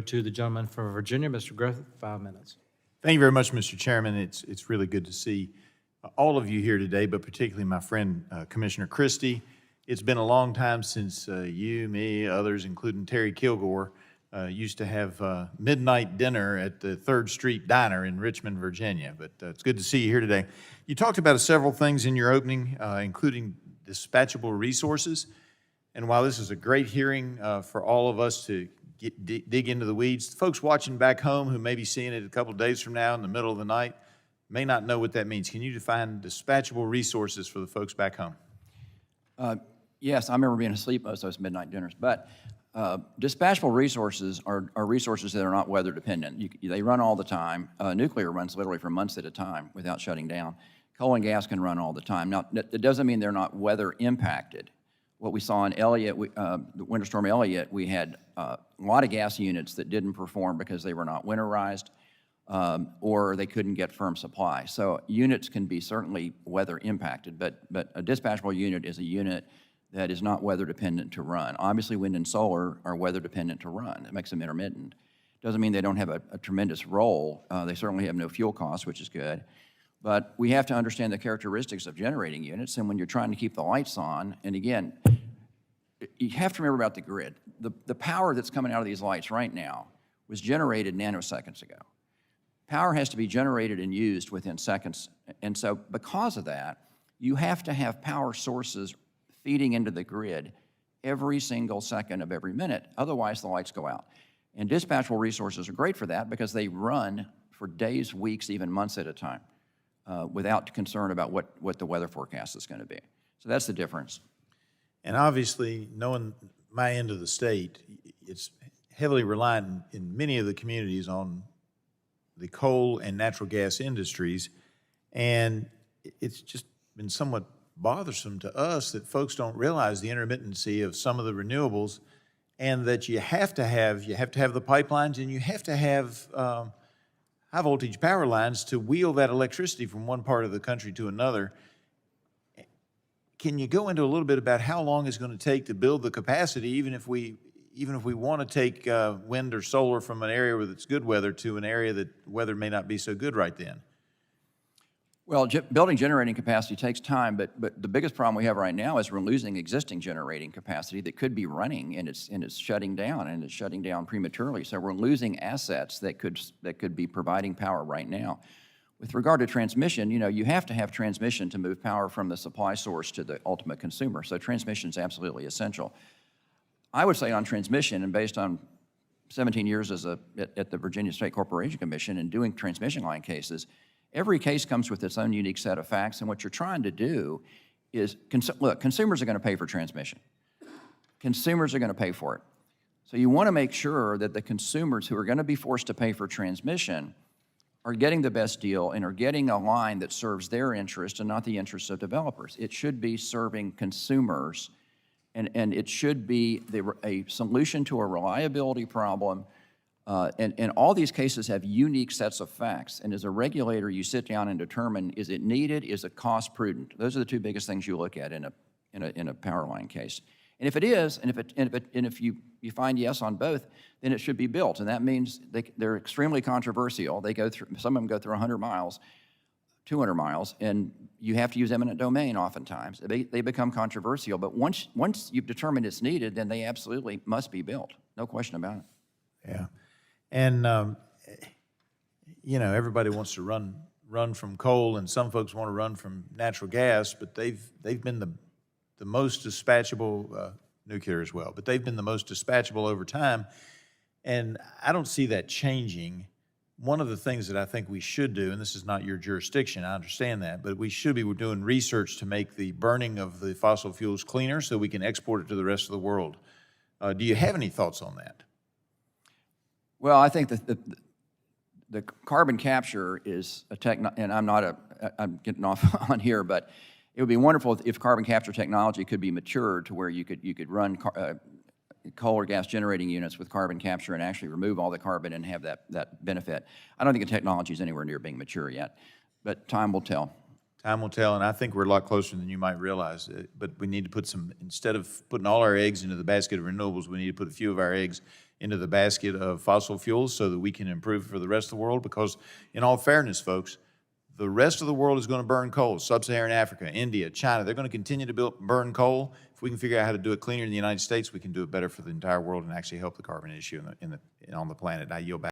To the gentleman from Virginia, Mr. Griffith, 5 minutes. Thank you very much, Mr. Chairman. It's really good to see all of you here today, but particularly my friend Commissioner Christie. It's been a long time since you, me, others, including Terry Kilgore, used to have midnight dinner at the 3rd Street Diner in Richmond, Virginia. But it's good to see you here today. You talked about several things in your opening, including dispatchable resources. And while this is a great hearing for all of us to dig into the weeds, folks watching back home who may be seeing it a couple of days from now in the middle of the night may not know what that means. Can you define dispatchable resources for the folks back home? Yes, I remember being asleep most of those midnight dinners, but dispatchable resources are resources that are not weather dependent. They run all the time. Nuclear runs literally for months at a time without shutting down. Coal and gas can run all the time. Now, that doesn't mean they're not weather impacted. What we saw in Elliott, the Winter Storm Elliott, we had a lot of gas units that didn't perform because they were not winterized or they couldn't get firm supply. So units can be certainly weather impacted, but a dispatchable unit is a unit that is not weather dependent to run. Obviously, wind and solar are weather dependent to run. It makes them intermittent. Doesn't mean they don't have a tremendous role. They certainly have no fuel costs, which is good. But we have to understand the characteristics of generating units, and when you're trying to keep the lights on, and again, you have to remember about the grid. The power that's coming out of these lights right now was generated nanoseconds ago. Power has to be generated and used within seconds, and so because of that, you have to have power sources feeding into the grid every single second of every minute, otherwise the lights go out. And dispatchable resources are great for that because they run for days, weeks, even months at a time. Without concern about what the weather forecast is going to be. So that's the difference. And obviously, knowing my end of the state, it's heavily reliant in many of the communities on the coal and natural gas industries, and it's just been somewhat bothersome to us that folks don't realize the intermittency of some of the renewables, and that you have to have the pipelines, and you have to have high voltage power lines to wheel that electricity from one part of the country to another. Can you go into a little bit about how long it's going to take to build the capacity, even if we want to take wind or solar from an area where it's good weather to an area that weather may not be so good right then? Well, building generating capacity takes time, but the biggest problem we have right now is we're losing existing generating capacity that could be running, and it's shutting down, and it's shutting down prematurely. So we're losing assets that could be providing power right now. With regard to transmission, you have to have transmission to move power from the supply source to the ultimate consumer. So transmission is absolutely essential. I would say on transmission, and based on 17 years at the Virginia State Corporation Commission and doing transmission line cases, every case comes with its own unique set of facts, and what you're trying to do is, look, consumers are going to pay for transmission. Consumers are going to pay for it. So you want to make sure that the consumers who are going to be forced to pay for transmission are getting the best deal and are getting a line that serves their interest and not the interests of developers. It should be serving consumers, and it should be a solution to a reliability problem. And all these cases have unique sets of facts. And as a regulator, you sit down and determine, is it needed? Is it cost prudent? Those are the two biggest things you look at in a power line case. And if it is, and if you find yes on both, then it should be built. And that means they're extremely controversial. Some of them go through 100 miles, 200 miles, and you have to use eminent domain oftentimes. They become controversial. But once you've determined it's needed, then they absolutely must be built. No question about it. Yeah. And, everybody wants to run from coal, and some folks want to run from natural gas, but they've been the most dispatchable, nuclear as well, but they've been the most dispatchable over time, and I don't see that changing. One of the things that I think we should do, and this is not your jurisdiction, I understand that, but we should be doing research to make the burning of the fossil fuels cleaner so we can export it to the rest of the world. Do you have any thoughts on that? Well, I think that the carbon capture is a and I'm getting off on here, but it would be wonderful if carbon capture technology could be matured to where you could run coal or gas generating units with carbon capture and actually remove all the carbon and have that benefit. I don't think the technology is anywhere near being mature yet, but time will tell. Time will tell, and I think we're a lot closer than you might realize. But we need to put instead of putting all our eggs into the basket of renewables, we need to put a few of our eggs into the basket of fossil fuels so that we can improve for the rest of the world. Because in all fairness, folks, the rest of the world is going to burn coal. Sub-Saharan Africa, India, China, they're going to continue to burn coal. If we can figure out how to do it cleaner in the United States, we can do it better for the entire world and actually help the carbon issue on the planet. I yield back.